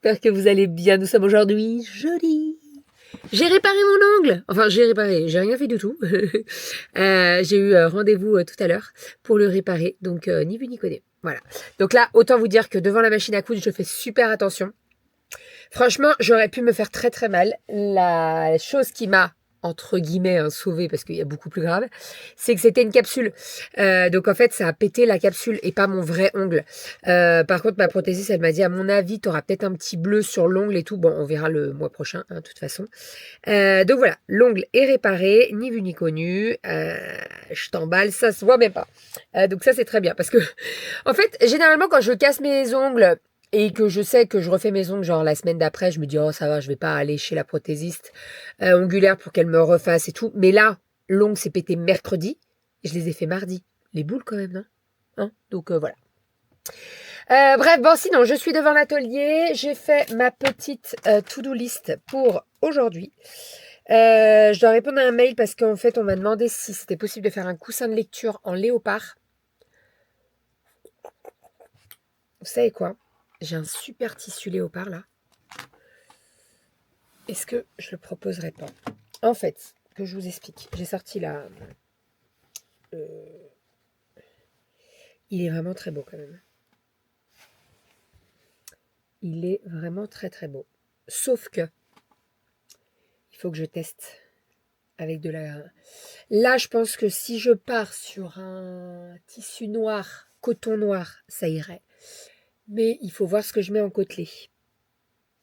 j'espère que vous allez bien. Nous sommes aujourd'hui jeudi. J'ai réparé mon ongle. Enfin, j'ai rien fait du tout. J'ai eu rendez-vous tout à l'heure pour le réparer. Donc, ni vu ni connu. Voilà. Donc là, autant vous dire que devant la machine à coudre, je fais super attention. Franchement, j'aurais pu me faire très très mal. La chose qui m'a entre guillemets sauvé parce qu'il y a beaucoup plus grave, c'est que c'était une capsule. Donc en fait, ça a pété la capsule et pas mon vrai ongle. Par contre, ma prothésiste, elle m'a dit, à mon avis, tu auras peut-être un petit bleu sur l'ongle et tout. Bon, on verra le mois prochain, hein, de toute façon. Donc voilà, l'ongle est réparé, ni vu ni connu. Je t'emballe, ça se voit même pas. Donc ça, c'est très bien parce que, en fait, généralement, quand je casse mes ongles, et que je sais que je refais mes ongles, genre la semaine d'après, je me dis, oh ça va, je vais pas aller chez la prothésiste ongulaire pour qu'elle me refasse et tout. Mais là, l'ongle s'est pété mercredi, et je les ai fait mardi. Les boules quand même, non hein. Donc voilà. Bref, bon, sinon, je suis devant l'atelier. J'ai fait ma petite to-do list pour aujourd'hui. Je dois répondre à un mail parce qu'en fait, on m'a demandé si c'était possible de faire un coussin de lecture en léopard. Vous savez quoi? J'ai un super tissu léopard là. Est-ce que je le proposerais pas? En fait, que je vous explique. J'ai sorti là. Il est vraiment très beau quand même. Il est vraiment très très beau. Sauf que il faut que je teste avec de la... Là, je pense que si je pars sur un tissu noir, coton noir, ça irait. Mais il faut voir ce que je mets en côtelé.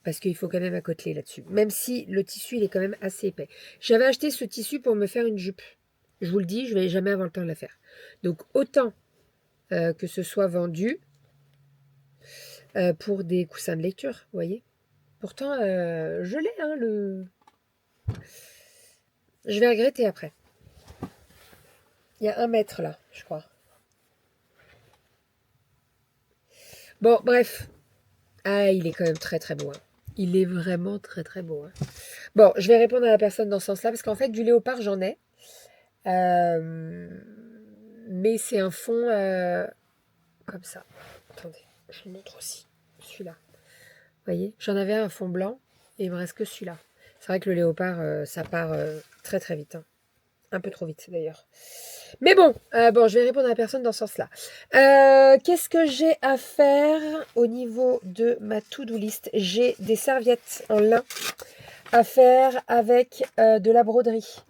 Parce qu'il faut quand même un côtelé là-dessus. Même si le tissu, il est quand même assez épais. J'avais acheté ce tissu pour me faire une jupe. Je vous le dis, je vais jamais avoir le temps de la faire. Donc, autant que ce soit vendu pour des coussins de lecture, vous voyez. Pourtant, je l'ai, hein, le... Je vais regretter après. Il y a 1 mètre là, je crois. Bon, bref. Ah, il est quand même très très beau. Hein. Il est vraiment très très beau. Hein. Bon, je vais répondre à la personne dans ce sens-là, parce qu'en fait, du léopard, j'en ai. Mais c'est un fond comme ça. Attendez, je vous montre aussi. Celui-là. Vous voyez, j'en avais un fond blanc, et il me reste que celui-là. C'est vrai que le léopard, ça part très très vite. Hein. Un peu trop vite d'ailleurs. Mais bon, je vais répondre à la personne dans ce sens-là. Qu'est-ce que j'ai à faire au niveau de ma to-do list? J'ai des serviettes en lin à faire avec de la broderie.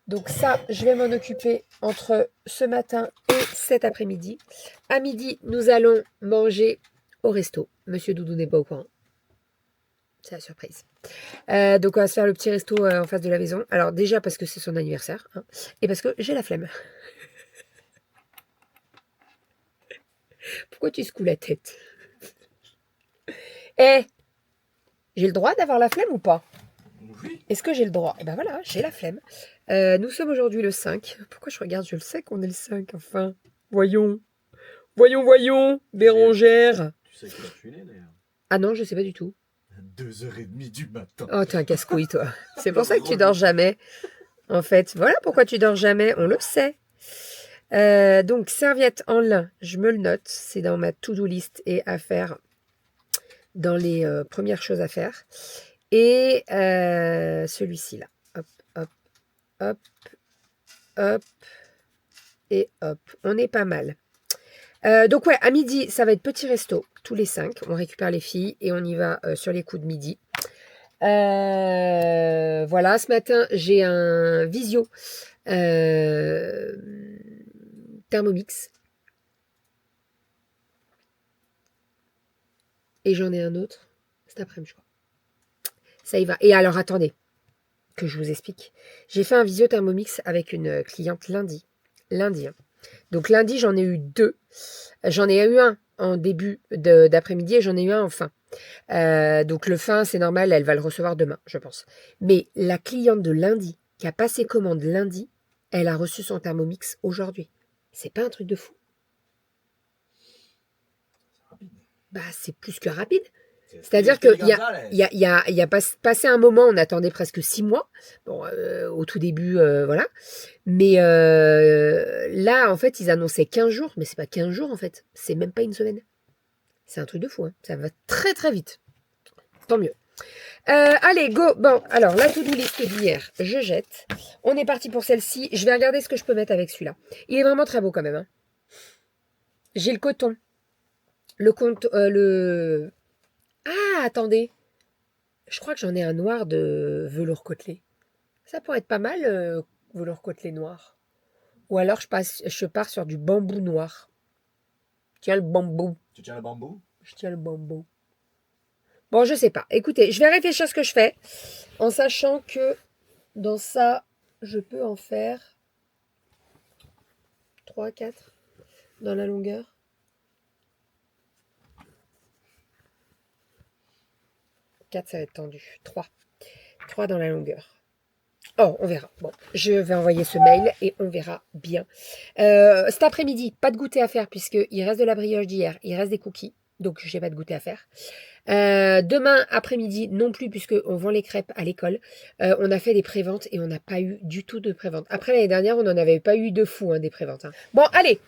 Donc ça, je vais m'en occuper entre ce matin et cet après-midi. À midi, nous allons manger au resto. Monsieur Doudou n'est pas au courant. C'est la surprise. Donc on va se faire le petit resto en face de la maison. Alors déjà parce que c'est son anniversaire. Hein, et parce que j'ai la flemme. Pourquoi tu secoues la tête? Eh, j'ai le droit d'avoir la flemme ou pas? Oui. Est-ce que j'ai le droit? Eh ben voilà, j'ai la flemme. Nous sommes aujourd'hui le 5. Pourquoi je regarde? Je le sais qu'on est le 5, enfin. Voyons. Voyons, Bérangère. Tu sais que tu es né d'ailleurs. Ah non, je sais pas du tout. À 2h30 du matin. Oh, t'es un casse-couille, toi. C'est pour ça que tu dors jamais. En fait, voilà pourquoi tu dors jamais, on le sait. Donc, serviette en lin, je me le note. C'est dans ma to-do list et à faire dans les premières choses à faire. Et celui-ci là. Hop, hop, hop, hop. Et hop. On est pas mal. Donc ouais, à midi, ça va être petit resto. Tous les 5. On récupère les filles et on y va sur les coups de midi. Voilà, ce matin, j'ai un visio Thermomix. Et j'en ai un autre cet après-midi, je crois. Ça y va. Et alors, attendez, que je vous explique. J'ai fait un visio Thermomix avec une cliente lundi. Lundi. Hein. Donc lundi, j'en ai eu 2. J'en ai eu un en début d'après-midi et j'en ai eu un en fin. Donc le fin, c'est normal, elle va le recevoir demain, je pense. Mais la cliente de lundi, qui a passé commande lundi, elle a reçu son Thermomix aujourd'hui. C'est pas un truc de fou? Bah, c'est plus que rapide. C'est-à-dire qu'il y a passé un moment, on attendait presque 6 mois, bon, au tout début, voilà. Mais là, en fait, ils annonçaient 15 jours, mais c'est pas 15 jours, en fait. C'est même pas une semaine. C'est un truc de fou, hein. Ça va très très vite. tant mieux. Allez, go. Bon, alors, la to-do list d'hier, je jette. On est parti pour celle-ci. Je vais regarder ce que je peux mettre avec celui-là. Il est vraiment très beau quand même. Hein. J'ai le coton. Le... Ah, attendez. Je crois que j'en ai un noir de velours côtelé. Ça pourrait être pas mal, velours côtelé noir. Ou alors, je pars sur du bambou noir. Tiens le bambou. Tu tiens le bambou? Je tiens le bambou. Bon, je sais pas. Écoutez, je vais réfléchir à ce que je fais. En sachant que dans ça, je peux en faire 3, 4 dans la longueur. 4, ça va être tendu. 3 dans la longueur. Oh, on verra. Bon, je vais envoyer ce mail et on verra bien. Cet après-midi, pas de goûter à faire puisqu'il reste de la brioche d'hier, il reste des cookies. Donc, je n'ai pas de goûter à faire. Demain après-midi non plus puisqu'on vend les crêpes à l'école. On a fait des préventes et on n'a pas eu du tout de préventes. Après l'année dernière, on n'en avait pas eu de fou des préventes. Hein. Bon, allez,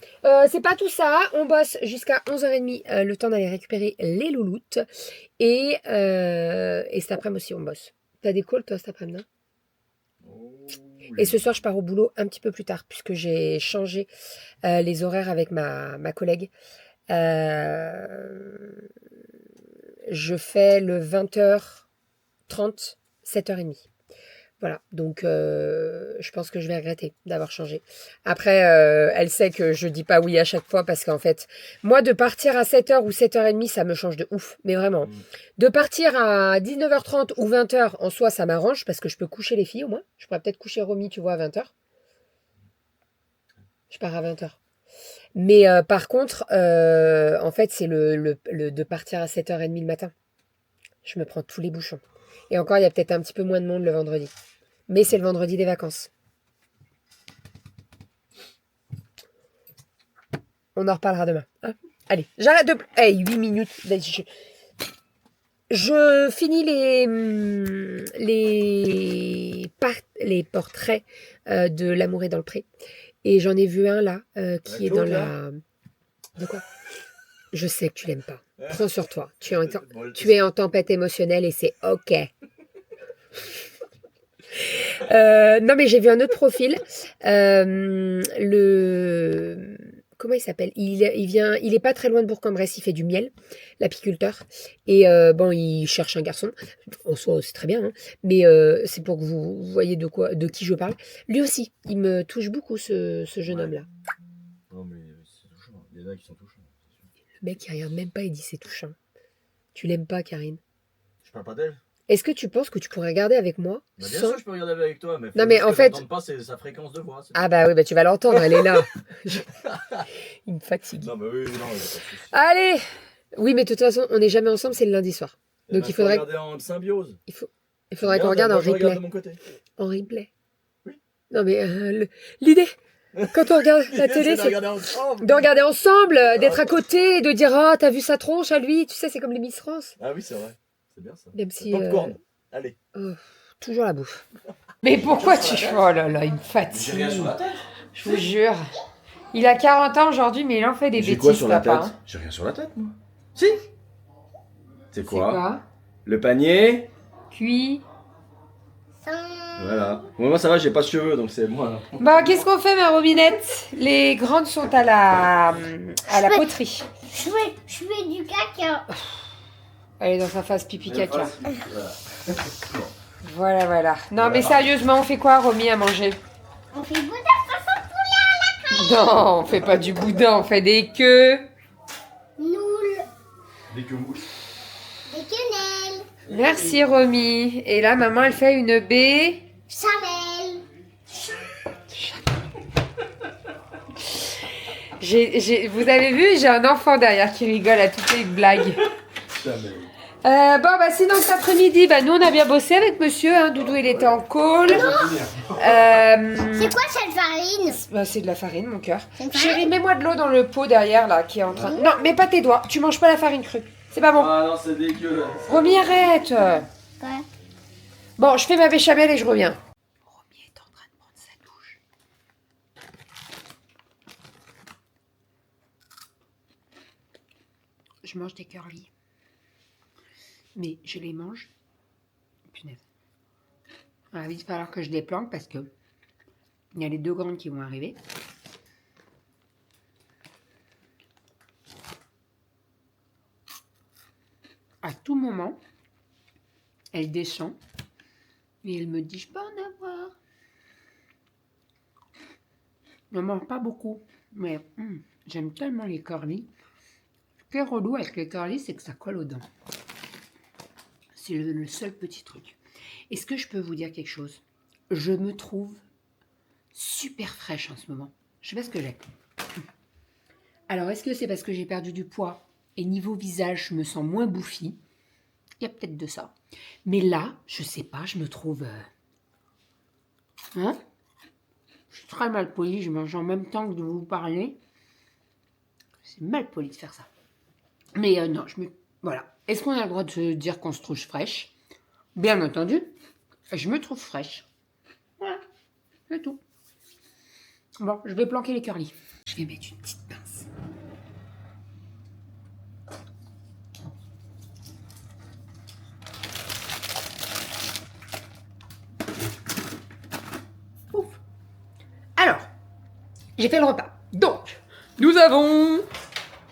c'est pas tout ça. On bosse jusqu'à 11h30, le temps d'aller récupérer les louloutes. Et cet après-midi aussi, on bosse. T'as des calls toi cet après-midi, non? Et ce soir, je pars au boulot un petit peu plus tard puisque j'ai changé les horaires avec ma collègue. Je fais le 20h30, 7h30. Voilà, donc je pense que je vais regretter d'avoir changé. Après, elle sait que je dis pas oui à chaque fois parce qu'en fait, moi, de partir à 7h ou 7h30, ça me change de ouf. Mais vraiment, de partir à 19h30 ou 20h, en soi, ça m'arrange parce que je peux coucher les filles au moins. Je pourrais peut-être coucher Romy, tu vois, à 20h. Je pars à 20h. Mais par contre, en fait, c'est le de partir à 7h30 le matin. Je me prends tous les bouchons. Et encore, il y a peut-être un petit peu moins de monde le vendredi. Mais c'est le vendredi des vacances. On en reparlera demain. Hein, allez, j'arrête de... Hey, 8 minutes. Je finis les portraits de L'amour est dans le pré. Et j'en ai vu un là, qui est dans la... De quoi? Je sais que tu l'aimes pas. Prends sur toi. Tu es en tempête émotionnelle et c'est OK. Non, mais j'ai vu un autre profil. Comment il s'appelle? Il est pas très loin de Bourg-en-Bresse. Il fait du miel, l'apiculteur. Et bon, il cherche un garçon. En soi, c'est très bien. Hein, mais c'est pour que vous voyez de qui je parle. Lui aussi, il me touche beaucoup, ce jeune homme-là. Non, mais c'est touchant. Il y en a qui sont touchants. Le mec, il regarde même pas et dit c'est touchant. Tu l'aimes pas, Karine? Je parle pas d'elle. Est-ce que tu penses que tu pourrais regarder avec moi Bah, bien sûr, je peux regarder avec toi, mais, non, mais en fait, pas sa fréquence de voix. Ah bah oui, bah tu vas l'entendre, elle est là. Il me fatigue. Non, mais oui, non, allez. Oui, mais de toute façon, on n'est jamais ensemble, c'est le lundi soir. Et donc ben, il faudrait regarder en symbiose. Il faudrait qu'on regarde en replay. Regarde de mon côté. En replay. Oui. Non mais l'idée quand on regarde la télé, c'est de regarder ensemble, d'être à côté et de dire oh t'as vu sa tronche à lui, tu sais c'est comme les Miss France. Ah oui c'est vrai, c'est bien ça. Même si popcorn. Allez. Toujours la bouffe. Mais pourquoi tu oh là là il me fatigue. J'ai rien sur la tête. Je vous jure. Il a 40 ans aujourd'hui mais il en fait des bêtises. J'ai quoi sur la tête hein. J'ai rien sur la tête moi. Si. C'est quoi? Le panier. Cuit. Voilà. Moi ça va, j'ai pas de cheveux donc c'est moi. Bon, qu'est-ce qu'on fait ma Robinette? Les grandes sont à la poterie. Je fais du caca. Elle est dans sa phase pipi caca. Voilà. Non mais sérieusement, on fait quoi Romy à manger? On fait boudin façon poulet à la crème. Non, on fait pas du boudin, on fait des queues. Noules. Des quenelles. Des quenelles. Merci Romy. Et là, maman, elle fait une baie. Chanel. Vous avez vu, j'ai un enfant derrière qui rigole à toutes les blagues. Chanel. Sinon cet après-midi, nous on a bien bossé avec monsieur, hein, Doudou il était en call. C'est quoi cette farine? C'est de la farine mon cœur. C'est une farine? Chérie, mets-moi de l'eau dans le pot derrière là qui est en train... Non, mets pas tes doigts, tu manges pas la farine crue. C'est pas bon. Ah non c'est dégueulasse. Romy, arrête. Quoi? Bon, je fais ma béchamel et je reviens. Romy est en train de prendre sa douche. Je mange des curly. mais je les mange. Punaise. Il va vite falloir que je les planque parce que il y a les 2 grandes qui vont arriver. À tout moment, elle descend et elle me dit je peux en avoir. Je ne mange pas beaucoup, mais j'aime tellement les curly. Ce qui est relou avec les curly, c'est que ça colle aux dents. C'est le seul petit truc. Est-ce que je peux vous dire quelque chose? Je me trouve super fraîche en ce moment. Je sais pas ce que j'ai. Alors, est-ce que c'est parce que j'ai perdu du poids et niveau visage, je me sens moins bouffie? Il y a peut-être de ça. Mais là, je sais pas, je me trouve... Hein? Je suis très mal polie, je mange en même temps que de vous parler. C'est mal poli de faire ça. Mais non, voilà. Est-ce qu'on a le droit de se dire qu'on se trouve fraîche? Bien entendu, je me trouve fraîche. Voilà, c'est tout. Bon, je vais planquer les curly. Je vais mettre une petite pince. Ouf. Alors, j'ai fait le repas. Donc, nous avons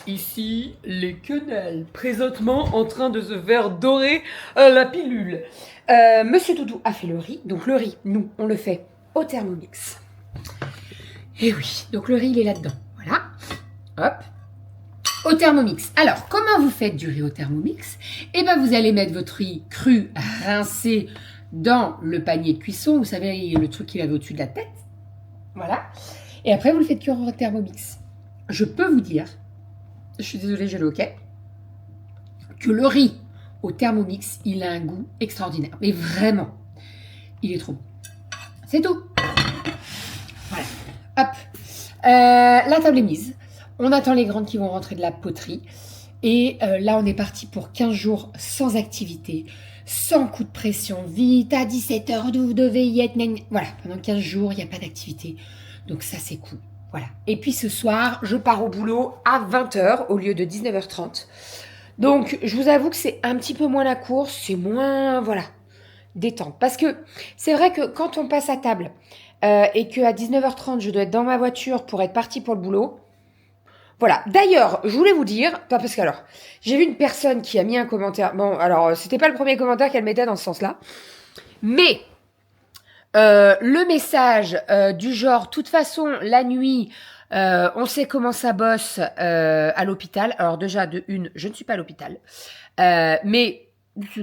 ici les quenelles, présentement en train de se faire dorer la pilule. Monsieur Doudou a fait le riz. Donc le riz, nous, on le fait au Thermomix. Et oui, donc le riz, il est là-dedans. Voilà. Hop. Au Thermomix. Alors, comment vous faites du riz au Thermomix? Eh bien, vous allez mettre votre riz cru, rincé, dans le panier de cuisson. Vous savez, le truc qu'il avait au-dessus de la tête. Voilà. Et après, vous le faites cuire au Thermomix. Je peux vous dire, je suis désolée, j'ai le hoquet, que le riz au Thermomix, il a un goût extraordinaire. Mais vraiment, il est trop bon. C'est tout. Voilà. Hop. La table est mise. On attend les grandes qui vont rentrer de la poterie. Et là, on est parti pour 15 jours sans activité, sans coup de pression. Vite, à 17h, vous devez y être. Voilà, pendant 15 jours, il n'y a pas d'activité. Donc ça, c'est cool. Voilà. Et puis ce soir, je pars au boulot à 20h au lieu de 19h30. Donc, je vous avoue que c'est un petit peu moins la course, c'est moins, voilà, détente. Parce que c'est vrai que quand on passe à table et qu'à 19h30, je dois être dans ma voiture pour être partie pour le boulot, voilà. D'ailleurs, je voulais vous dire, parce que alors, j'ai vu une personne qui a mis un commentaire. Bon, alors, c'était pas le premier commentaire qu'elle mettait dans ce sens-là, mais le message du genre, toute façon, la nuit, on sait comment ça bosse à l'hôpital. Alors déjà, je ne suis pas à l'hôpital. Mais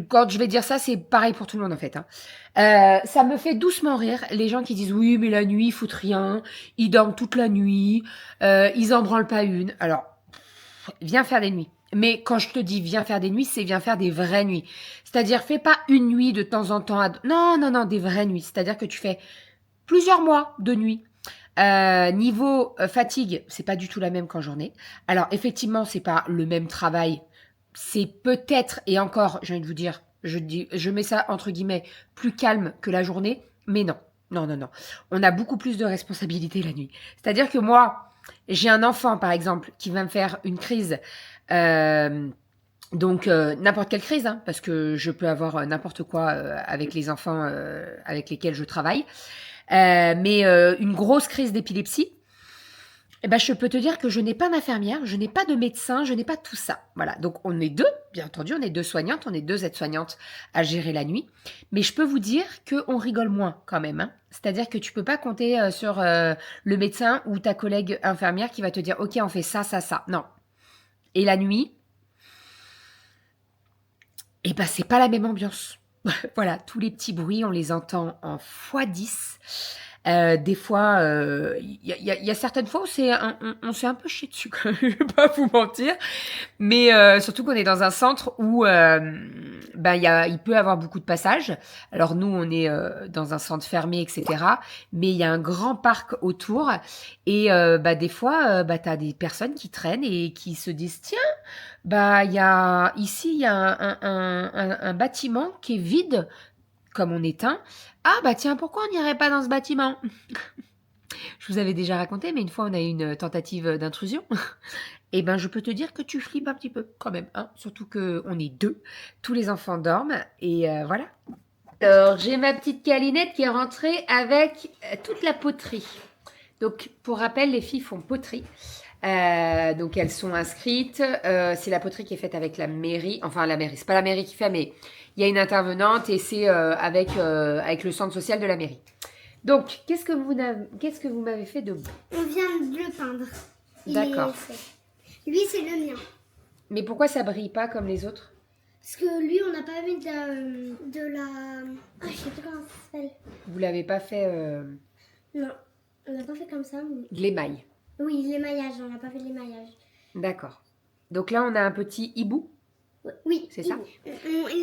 quand je vais dire ça, c'est pareil pour tout le monde en fait. Hein. Ça me fait doucement rire les gens qui disent oui, mais la nuit, ils foutent rien. Ils dorment toute la nuit. Ils en branlent pas une. Alors, viens faire des nuits. Mais quand je te dis viens faire des nuits, c'est viens faire des vraies nuits. C'est-à-dire, fais pas une nuit de temps en temps. Non, des vraies nuits. C'est-à-dire que tu fais plusieurs mois de nuit. Niveau fatigue, c'est pas du tout la même qu'en journée. Alors, effectivement, c'est pas le même travail. C'est peut-être, et encore, j'ai envie de vous dire, je mets ça entre guillemets, plus calme que la journée. Mais non. On a beaucoup plus de responsabilités la nuit. C'est-à-dire que moi, j'ai un enfant, par exemple, qui va me faire une crise. Donc, n'importe quelle crise, hein, parce que je peux avoir n'importe quoi avec les enfants avec lesquels je travaille. Mais une grosse crise d'épilepsie, eh ben, je peux te dire que je n'ai pas d'infirmière, je n'ai pas de médecin, je n'ai pas tout ça. Voilà, donc on est 2, bien entendu, on est 2 soignantes, on est 2 aides-soignantes à gérer la nuit. Mais je peux vous dire qu'on rigole moins quand même. Hein. C'est-à-dire que tu peux pas compter sur le médecin ou ta collègue infirmière qui va te dire « Ok, on fait ça, ça, ça ». Non. Et la nuit, eh ben, c'est pas la même ambiance. Voilà, tous les petits bruits, on les entend en x10. Des fois, il y a certaines fois où on s'est un peu chié dessus, quand même, je vais pas vous mentir. Mais surtout qu'on est dans un centre où il peut y avoir beaucoup de passages. Alors nous, on est dans un centre fermé, etc. Mais il y a un grand parc autour. Et des fois, tu as des personnes qui traînent et qui se disent « Tiens, ici, il y a un bâtiment qui est vide, comme on est un. Ah, tiens, pourquoi on n'irait pas dans ce bâtiment ?» Je vous avais déjà raconté, mais une fois, on a eu une tentative d'intrusion. Et ben, je peux te dire que tu flippes un petit peu quand même. Hein, surtout qu'on est 2. Tous les enfants dorment. Et voilà. Alors, j'ai ma petite câlinette qui est rentrée avec toute la poterie. Donc, pour rappel, les filles font poterie. Donc, elles sont inscrites. C'est la poterie qui est faite avec la mairie. Enfin, la mairie. C'est pas la mairie qui fait, mais il y a une intervenante et c'est avec le centre social de la mairie. Donc, qu'est-ce que vous m'avez fait de beau? On vient de le peindre. D'accord. Lui, c'est le mien. Mais pourquoi ça brille pas comme les autres? Parce que lui, on n'a pas mis de la... Ah, je sais plus comment ça s'appelle. Vous l'avez pas fait Non, on n'a pas fait comme ça. Mais... de l'émail. Oui, l'émaillage, on n'a pas fait l'émaillage. D'accord. Donc là, on a un petit hibou. Oui. C'est ça?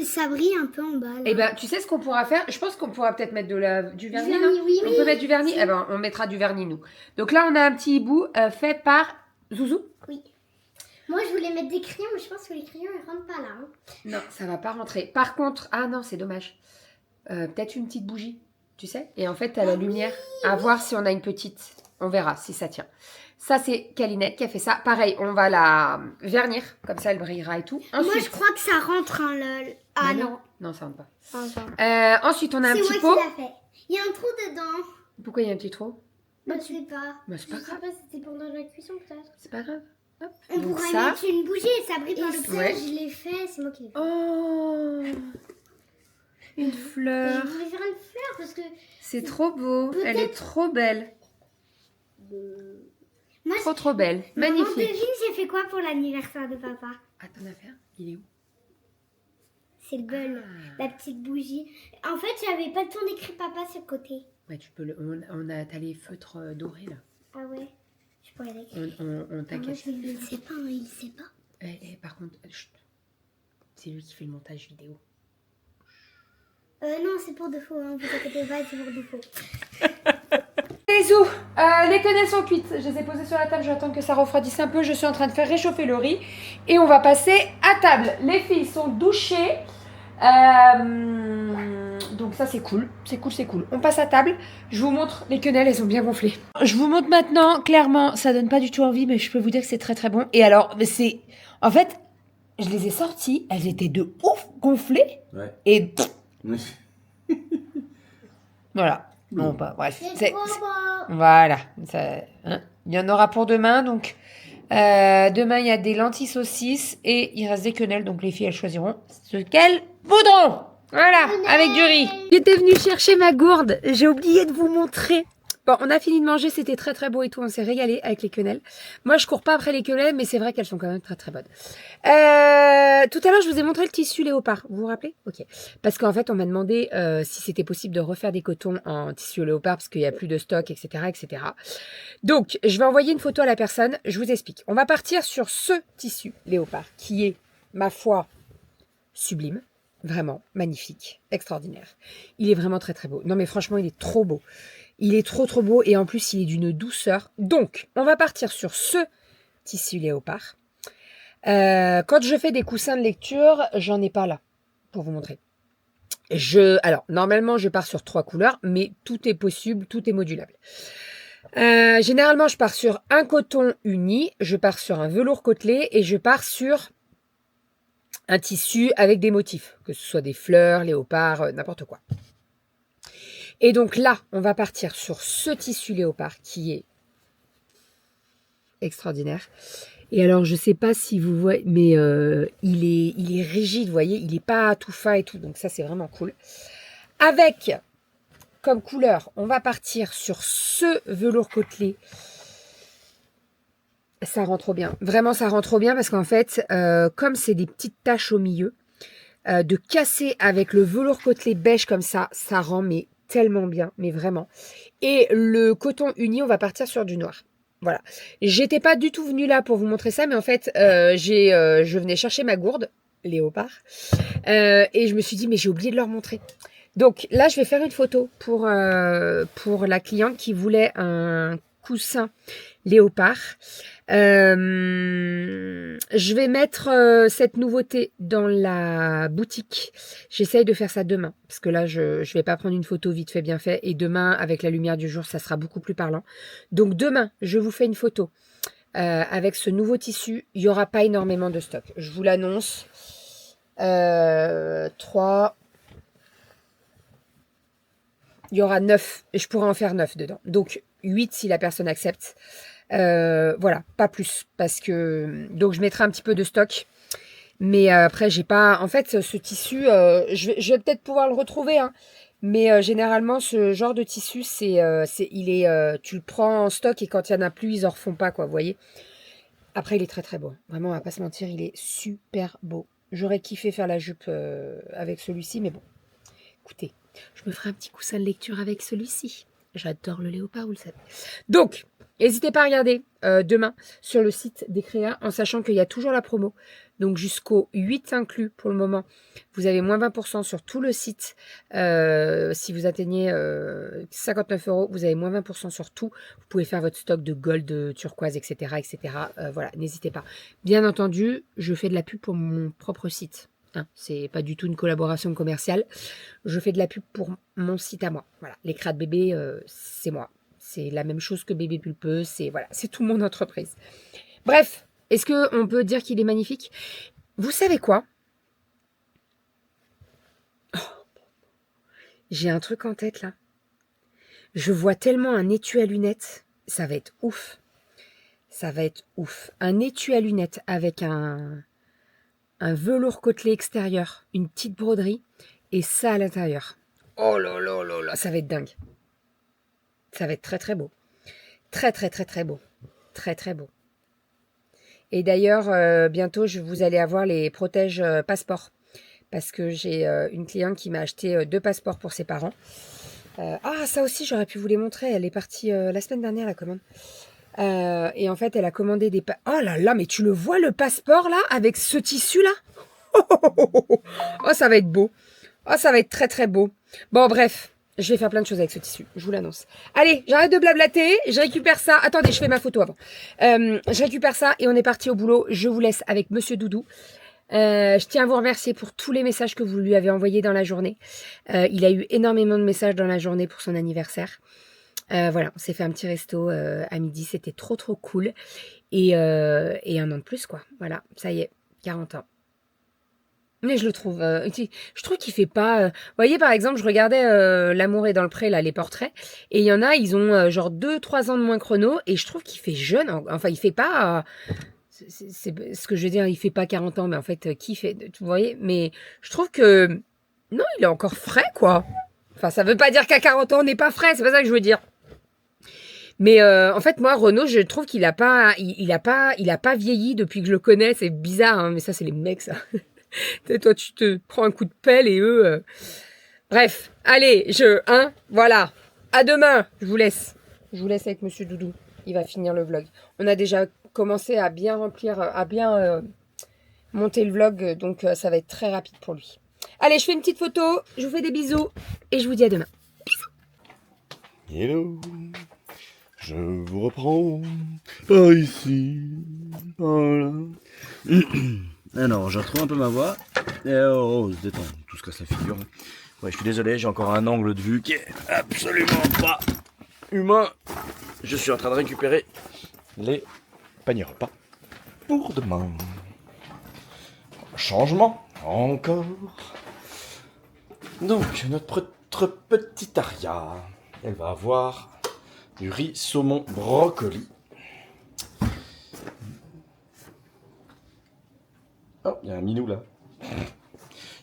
Ça brille un peu en bas. Là. Eh ben, tu sais ce qu'on pourra faire? Je pense qu'on pourra peut-être mettre du vernis, vernis, non? oui, On oui. peut mettre du vernis? Eh ben, on mettra du vernis, nous. Donc là, on a un petit hibou fait par Zouzou. Oui. Moi, je voulais mettre des crayons, mais je pense que les crayons, ils rentrent pas là. Hein. Non, ça va pas rentrer. Par contre, ah non, c'est dommage. Peut-être une petite bougie, tu sais? Et en fait, t'as la lumière. À voir si on a une petite. On verra si ça tient. Ça, c'est Câlinette qui a fait ça. Pareil, on va la vernir. Comme ça, elle brillera et tout. Ensuite... Moi, je crois que ça rentre. Hein, Ah non. Non, ça rentre pas. Enfin. Ensuite, on a un C'est petit moi pot. qui l'a fait. Il y a un trou dedans. Pourquoi il y a un petit trou? Je sais pas. Bah, c'est pas grave. Je sais pas, c'était pendant la cuisson peut-être. C'est pas grave. Hop. On Donc pourrait ça. mettre une bougie et ça brille par le feu. Ouais. Je l'ai fait, c'est moi qui l'ai fait. Oh, une Et fleur. je voulais faire une fleur parce que C'est trop beau. Elle est trop belle. moi, Trop belle. Maman, Magnifique. devine, j'ai fait quoi pour l'anniversaire de papa? Attends, à faire. Il est où? C'est le bol, la petite bougie. En fait, j'avais pas le temps d'écrire papa sur le côté. Ouais, tu peux t'as les feutres dorés là. Ah ouais, je pourrais l'écrire. On Ah, moi, t'inquiète. il ne sait pas, hein, il sait pas. Par contre, chut. C'est lui qui fait le montage vidéo. Non, c'est pour de faux, hein, vous inquiétez pas, c'est pour de faux. Les œufs, les quenelles sont cuites. Je les ai posées sur la table, j'attends que ça refroidisse un peu. Je suis en train de faire réchauffer le riz et on va passer à table. Les filles sont douchées. Donc ça c'est cool, c'est cool. On passe à table, je vous montre les quenelles, elles ont bien gonflé. Je vous montre maintenant, clairement, ça donne pas du tout envie, mais je peux vous dire que c'est très bon. Et alors, c'est... En fait, je les ai sorties, elles étaient de ouf gonflées. Ouais. Et Oui. voilà. Bon, bah, bref. C'est trop beau. Voilà. Ça, hein. Il y en aura pour demain, donc... demain, il y a des lentilles saucisses et il reste des quenelles, donc les filles, elles choisiront ce qu'elles voudront. Voilà, avec du riz. J'étais venue chercher ma gourde, j'ai oublié de vous montrer. Bon, on a fini de manger, c'était très beau et tout, on s'est régalé avec les quenelles. Moi, je cours pas après les quenelles, mais c'est vrai qu'elles sont quand même très bonnes. Tout à l'heure, je vous ai montré le tissu léopard, vous vous rappelez? Ok. Parce qu'en fait, on m'a demandé si c'était possible de refaire des cotons en tissu léopard, parce qu'il n'y a plus de stock, etc. Donc, je vais envoyer une photo à la personne, je vous explique. On va partir sur ce tissu léopard, qui est, ma foi, sublime. Vraiment, magnifique, extraordinaire. Il est vraiment très beau. Non mais franchement, il est trop beau. Il est trop beau et en plus, il est d'une douceur. Donc, on va partir sur ce tissu léopard. Quand je fais des coussins de lecture, j'en ai pas là, pour vous montrer. Alors, normalement, je pars sur 3 couleurs, mais tout est possible, tout est modulable. Généralement, je pars sur un coton uni, je pars sur un velours côtelé et je pars sur un tissu avec des motifs, que ce soit des fleurs, léopard, n'importe quoi. Et donc là, on va partir sur ce tissu léopard qui est extraordinaire. Et alors, je ne sais pas si vous voyez, mais il est rigide, vous voyez, il n'est pas tout fin et tout, donc ça, c'est vraiment cool. Avec, comme couleur, on va partir sur ce velours côtelé. Ça rend trop bien. Vraiment, ça rend trop bien parce qu'en fait, comme c'est des petites taches au milieu, de casser avec le velours côtelé beige comme ça, ça rend mais tellement bien, mais vraiment. Et le coton uni, on va partir sur du noir. Voilà. J'étais pas du tout venue là pour vous montrer ça, mais en fait, je venais chercher ma gourde, léopard, et je me suis dit, mais j'ai oublié de leur montrer. Donc là, je vais faire une photo pour la cliente qui voulait un coussin léopard. Je vais mettre cette nouveauté dans la boutique. J'essaye de faire ça demain, parce que là, je vais pas prendre une photo vite fait, bien fait. Et demain, avec la lumière du jour, ça sera beaucoup plus parlant. Donc demain, je vous fais une photo avec ce nouveau tissu. Il n'y aura pas énormément de stock. Je vous l'annonce. 3... Il y aura 9, et je pourrais en faire 9 dedans. Donc 8 si la personne accepte. Voilà, pas plus. Parce que. Donc je mettrai un petit peu de stock. Mais après, j'ai pas. En fait, ce tissu, je vais peut-être pouvoir le retrouver. Hein, mais généralement, ce genre de tissu, tu le prends en stock et quand il n'y en a plus, ils en refont pas, quoi. Vous voyez. Après, il est très très beau. Vraiment, on va pas se mentir, il est super beau. J'aurais kiffé faire la jupe avec celui-ci, mais bon. Écoutez. Je me ferai un petit coussin de lecture avec celui-ci. J'adore le léopard, vous le savez. Donc, n'hésitez pas à regarder demain sur le site des créas, en sachant qu'il y a toujours la promo. Donc, jusqu'au 8 inclus pour le moment. Vous avez moins 20% sur tout le site. Si vous atteignez 59 €, vous avez moins 20% sur tout. Vous pouvez faire votre stock de gold, de turquoise, etc. etc. Voilà, n'hésitez pas. Bien entendu, je fais de la pub pour mon propre site. Hein, c'est pas du tout une collaboration commerciale. Je fais de la pub pour mon site à moi. Voilà, les crades bébés, c'est moi. C'est la même chose que Bébé Pulpeux. C'est voilà, c'est tout mon entreprise. Bref, est-ce que on peut dire qu'il est magnifique? Vous savez quoi? Oh, j'ai un truc en tête là. Je vois tellement un étui à lunettes. Ça va être ouf. Ça va être ouf. Un étui à lunettes avec un velours côtelé extérieur, une petite broderie, et ça à l'intérieur. Oh là là là là, ça va être dingue. Ça va être très très beau. Très très très très beau. Très très beau. Et d'ailleurs, bientôt, vous allez avoir les protèges passeports. Parce que j'ai une cliente qui m'a acheté 2 passeports pour ses parents. Ça aussi, j'aurais pu vous les montrer. Elle est partie la semaine dernière, la commande. Et en fait, elle a commandé des... Oh là là, mais tu le vois, le passeport, là, avec ce tissu-là? Oh, ça va être beau. Oh, ça va être très, très beau. Bon, bref, je vais faire plein de choses avec ce tissu, je vous l'annonce. Allez, j'arrête de blablater, je récupère ça. Attendez, je fais ma photo avant. Je récupère ça et on est parti au boulot. Je vous laisse avec Monsieur Doudou. Je tiens à vous remercier pour tous les messages que vous lui avez envoyés dans la journée. Il a eu énormément de messages dans la journée pour son anniversaire. Voilà, on s'est fait un petit resto à midi, c'était trop trop cool. Et 1 an de plus, quoi. Voilà, ça y est, 40 ans. Mais je le trouve, je trouve qu'il fait pas... Vous voyez, par exemple, je regardais L'amour est dans le pré, là, les portraits, et il y en a, ils ont genre 2-3 ans de moins chrono, et je trouve qu'il fait jeune. Enfin, il fait pas... c'est ce que je veux dire, il fait pas 40 ans, mais en fait, qui fait... Vous voyez, mais je trouve que... Non, il est encore frais, quoi. Enfin, ça veut pas dire qu'à 40 ans, on n'est pas frais, c'est pas ça que je veux dire. Mais en fait, moi, Renaud, je trouve qu'il a pas vieilli depuis que je le connais. C'est bizarre, hein, mais ça, c'est les mecs, ça. Toi, tu te prends un coup de pelle et eux... Bref, allez, voilà. À demain, je vous laisse. Je vous laisse avec Monsieur Doudou. Il va finir le vlog. On a déjà commencé à bien remplir, à bien monter le vlog, donc ça va être très rapide pour lui. Allez, je fais une petite photo, je vous fais des bisous et je vous dis à demain. Bisous. Hello. Je vous reprends par ici. Voilà. Alors, je retrouve un peu ma voix. Et on se détend, tout se casse la figure. Ouais, je suis désolé, j'ai encore un angle de vue qui est absolument pas humain. Je suis en train de récupérer les paniers repas pour demain. Changement, encore. Donc, notre petite Aria, elle va avoir du riz saumon brocoli. Oh, il y a un minou là.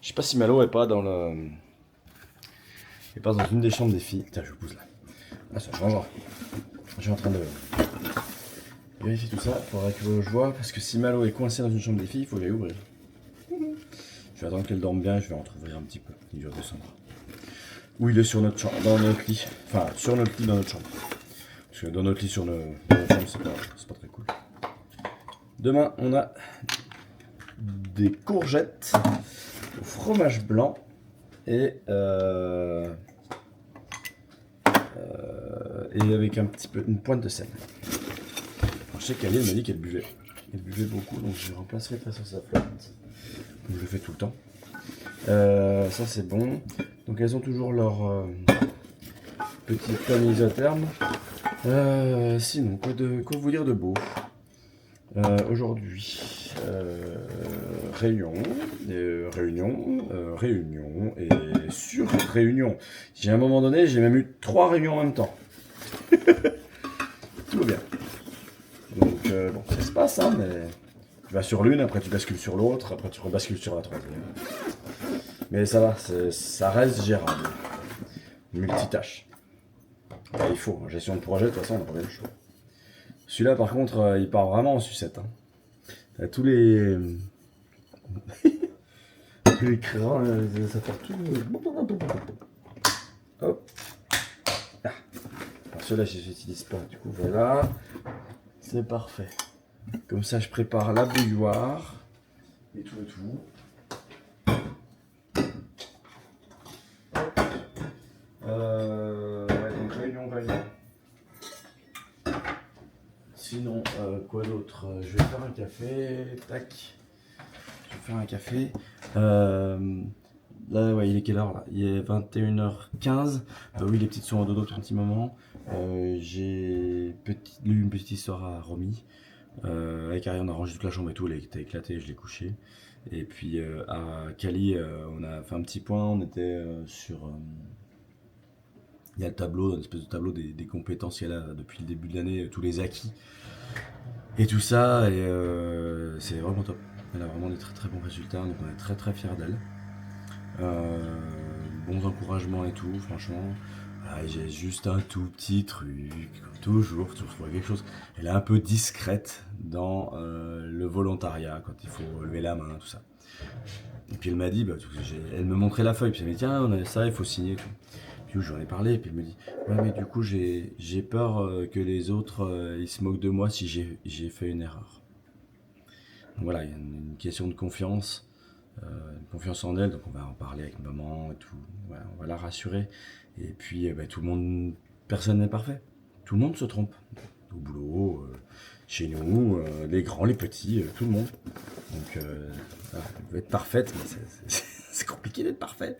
Je sais pas si Malo est pas dans le... Il est pas dans une des chambres des filles. Putain, je pousse là. Ah, ça change. Je suis en train de vérifier tout ça. Faudrait que je vois, parce que si Malo est coincé dans une chambre des filles, il faut les ouvrir. Je vais attendre qu'elle dorme bien, je vais en ouvrir un petit peu. Il va descendre. Ou il est sur notre chambre, dans notre lit. Enfin, sur notre lit dans notre chambre. Parce que dans notre lit sur notre chambre, c'est pas très cool. Demain, on a des courgettes au fromage blanc et et avec un petit peu, une pointe de sel. Alors, je sais qu'Ali m'a dit qu'elle buvait. Elle buvait beaucoup, donc je remplacerai de toute façon sa flotte. Donc je le fais tout le temps. Ça c'est bon. Donc elles ont toujours leur petit pain isotherme. Sinon, quoi vous dire de beau aujourd'hui, réunion, et sur réunion. J'ai à un moment donné, j'ai même eu 3 réunions en même temps. Tout va bien. Donc bon, ça se passe, hein, mais tu vas sur l'une, après tu bascules sur l'autre, après tu rebascules sur la troisième. Mais ça va, ça reste gérable. Multitâche. Bah, il faut, gestion de projet, de toute façon, on n'a pas bien le choix. Celui-là, par contre, il part vraiment en sucette. Hein. T'as tous les... tous les crayons, ça fait tout... Hop. Ah. Alors ceux-là, je les utilise pas. Du coup, voilà. C'est parfait. Comme ça, je prépare la bouilloire. Et tout et tout. Ouais, donc réunion. Sinon, quoi d'autre? Je vais faire un café. Tac. Je vais faire un café. Là, ouais, il est quelle heure là? Il est 21h15. Oui, les petites sont en dodo depuis un petit moment. J'ai lu une petite histoire à Romy. Avec Ariane, on a rangé toute la chambre et tout. Elle était éclatée, je l'ai couchée. Et puis à Cali, on a fait un petit point. On était sur. Il y a le tableau, une espèce de tableau des compétences qu'il y a là depuis le début de l'année, tous les acquis. Et tout ça, et c'est vraiment top. Elle a vraiment des très très bons résultats, donc on est très très fiers d'elle. Bons encouragements et tout, franchement. J'ai juste un tout petit truc, comme toujours quelque chose. Elle est un peu discrète dans le volontariat, quand il faut lever la main, tout ça. Et puis elle m'a dit, elle me montrait la feuille, puis elle m'a dit, tiens, on a ça, il faut signer, tout. Puis j'en ai parlé, et puis elle me dit, ouais, mais du coup, j'ai peur que les autres, ils se moquent de moi si j'ai fait une erreur. Donc voilà, il y a une question de confiance. Une confiance en elle, donc on va en parler avec maman et tout, voilà, on va la rassurer. Et puis tout le monde, personne n'est parfait, tout le monde se trompe, au boulot, chez nous, les grands, les petits, tout le monde. Donc voilà, elle veut être parfaite, mais c'est compliqué d'être parfait.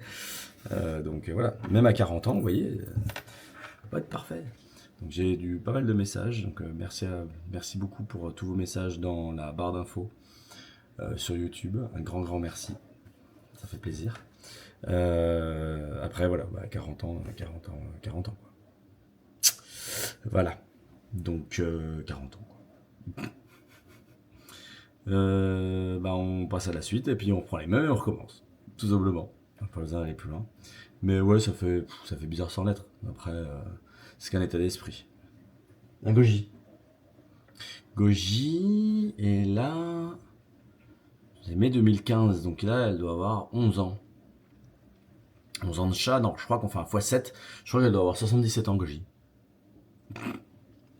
Donc voilà, même à 40 ans, vous voyez, faut pas être parfait. Donc j'ai eu pas mal de messages, donc merci beaucoup pour tous vos messages dans la barre d'infos. Sur YouTube, un grand merci, ça fait plaisir. Après voilà, 40 ans quoi. Voilà, donc 40 ans quoi. On passe à la suite et puis on reprend les mêmes et on recommence, tout simplement. On n'a pas besoin d'aller plus loin. Mais ouais, ça fait bizarre sans lettres. Après, c'est qu'un état d'esprit. Un goji. Goji, et là... C'est mai 2015, donc là, elle doit avoir 11 ans. 11 ans de chat, non, je crois qu'on fait un x7. Je crois qu'elle doit avoir 77 ans, Goji.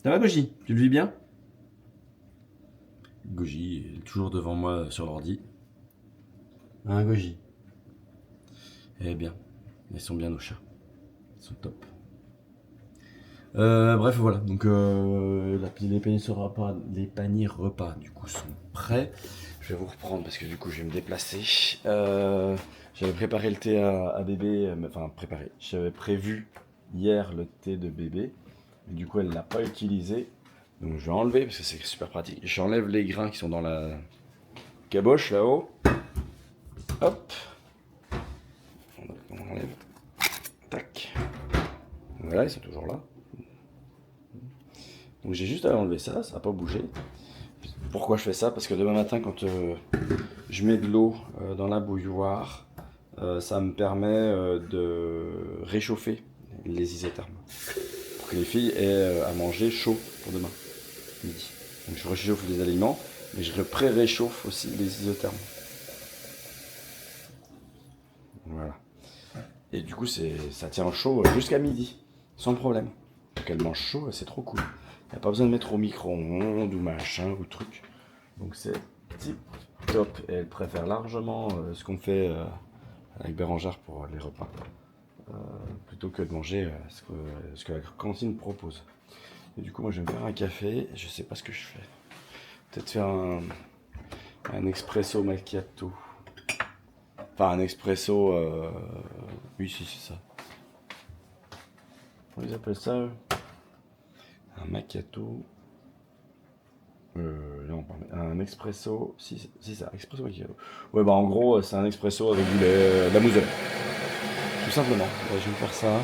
Ça va, Goji? Tu le vis bien? Goji est toujours devant moi sur l'ordi. Hein, Goji? Eh bien, ils sont bien nos chats. Ils sont top. Bref, voilà. Donc, les paniers repas, du coup, sont prêts. Je vais vous reprendre parce que du coup je vais me déplacer. J'avais préparé le thé à bébé, j'avais prévu hier le thé de bébé. Mais du coup elle ne l'a pas utilisé. Donc je vais enlever parce que c'est super pratique. J'enlève les grains qui sont dans la caboche là-haut. Hop. On enlève. Tac. Voilà, ils sont toujours là. Donc j'ai juste à enlever ça, ça va pas bouger. Pourquoi je fais ça? Parce que demain matin, quand je mets de l'eau dans la bouilloire, ça me permet de réchauffer les isothermes. Pour que les filles aient à manger chaud pour demain, midi. Donc je réchauffe les aliments, mais je pré-réchauffe aussi les isothermes. Voilà. Et du coup, ça tient chaud jusqu'à midi, sans problème. Donc elle mange chaud, c'est trop cool. Il n'y a pas besoin de mettre au micro-ondes ou machin ou truc. Donc c'est tip top. Et elle préfère largement ce qu'on fait avec Bérangère pour les repas. plutôt que de manger ce que la cantine propose. Et du coup, moi, je vais me faire un café. Je sais pas ce que je fais. Peut-être faire un expresso macchiato. Enfin, un expresso. Oui, si, c'est ça. Comment ils appellent ça, eux? Un macchiato. Non, un expresso. Si, c'est ça, expresso macchiato. Ouais, bah en gros, c'est un expresso avec du lait, de la mousse de lait. Tout simplement. Ouais, je vais me faire ça.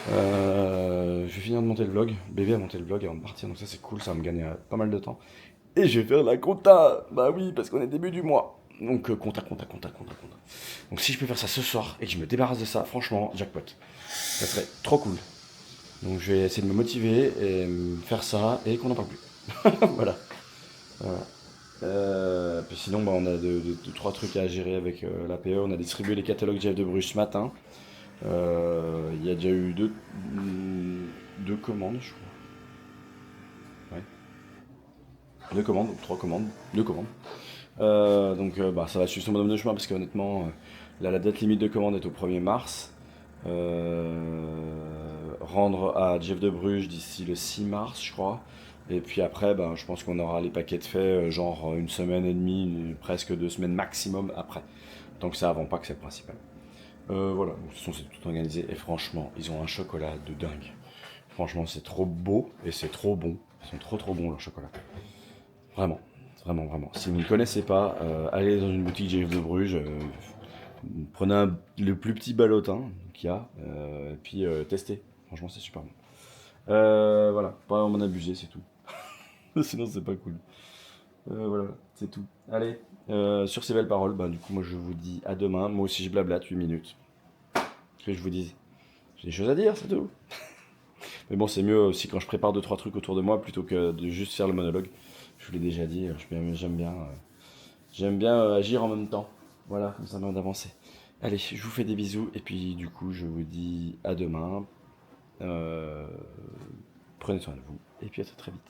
Je vais finir de monter le vlog. Bébé a monté le vlog avant de partir, donc ça c'est cool, ça va me gagner pas mal de temps. Et je vais faire la compta. Bah oui, parce qu'on est début du mois. Donc compta. Donc si je peux faire ça ce soir et que je me débarrasse de ça, franchement, jackpot. Ça serait trop cool. Donc je vais essayer de me motiver et faire ça et qu'on n'en parle plus. Voilà. Puis sinon, bah, on a deux, trois trucs à gérer avec l'APE. On a distribué les catalogues Jeff de Bruges ce matin. Il y a déjà eu deux commandes, je crois. Ouais. Deux commandes, trois commandes, deux commandes. Donc bah, ça va suivre son bonhomme de chemin parce qu'honnêtement, là, la date limite de commande est au 1er mars. Rendre à Jeff de Bruges d'ici le 6 mars, je crois. Et puis après, ben, je pense qu'on aura les paquets de faits, genre une semaine et demie, presque 2 semaines maximum après. Tant que ça avant pas que c'est le principal. Voilà, de toute façon c'est tout organisé et franchement, ils ont un chocolat de dingue. Franchement, c'est trop beau et c'est trop bon. Ils sont trop bons leurs chocolats. Vraiment, vraiment. Si vous ne connaissez pas, allez dans une boutique Jeff de Bruges, prenez le plus petit ballotin qu'il y a, et puis testez. Franchement, c'est super bon. Voilà, pas m'en abuser, c'est tout. Sinon, c'est pas cool. Voilà, c'est tout. Allez, sur ces belles paroles, bah, du coup, moi je vous dis à demain. Moi aussi, je blablate 8 minutes. Que je vous dise. J'ai des choses à dire, c'est tout. Mais bon, c'est mieux aussi quand je prépare 2-3 trucs autour de moi plutôt que de juste faire le monologue. Je vous l'ai déjà dit, j'aime bien agir en même temps. Voilà, comme ça me d'avancer. Allez, je vous fais des bisous et puis du coup, je vous dis à demain. Prenez soin de vous et puis à très vite.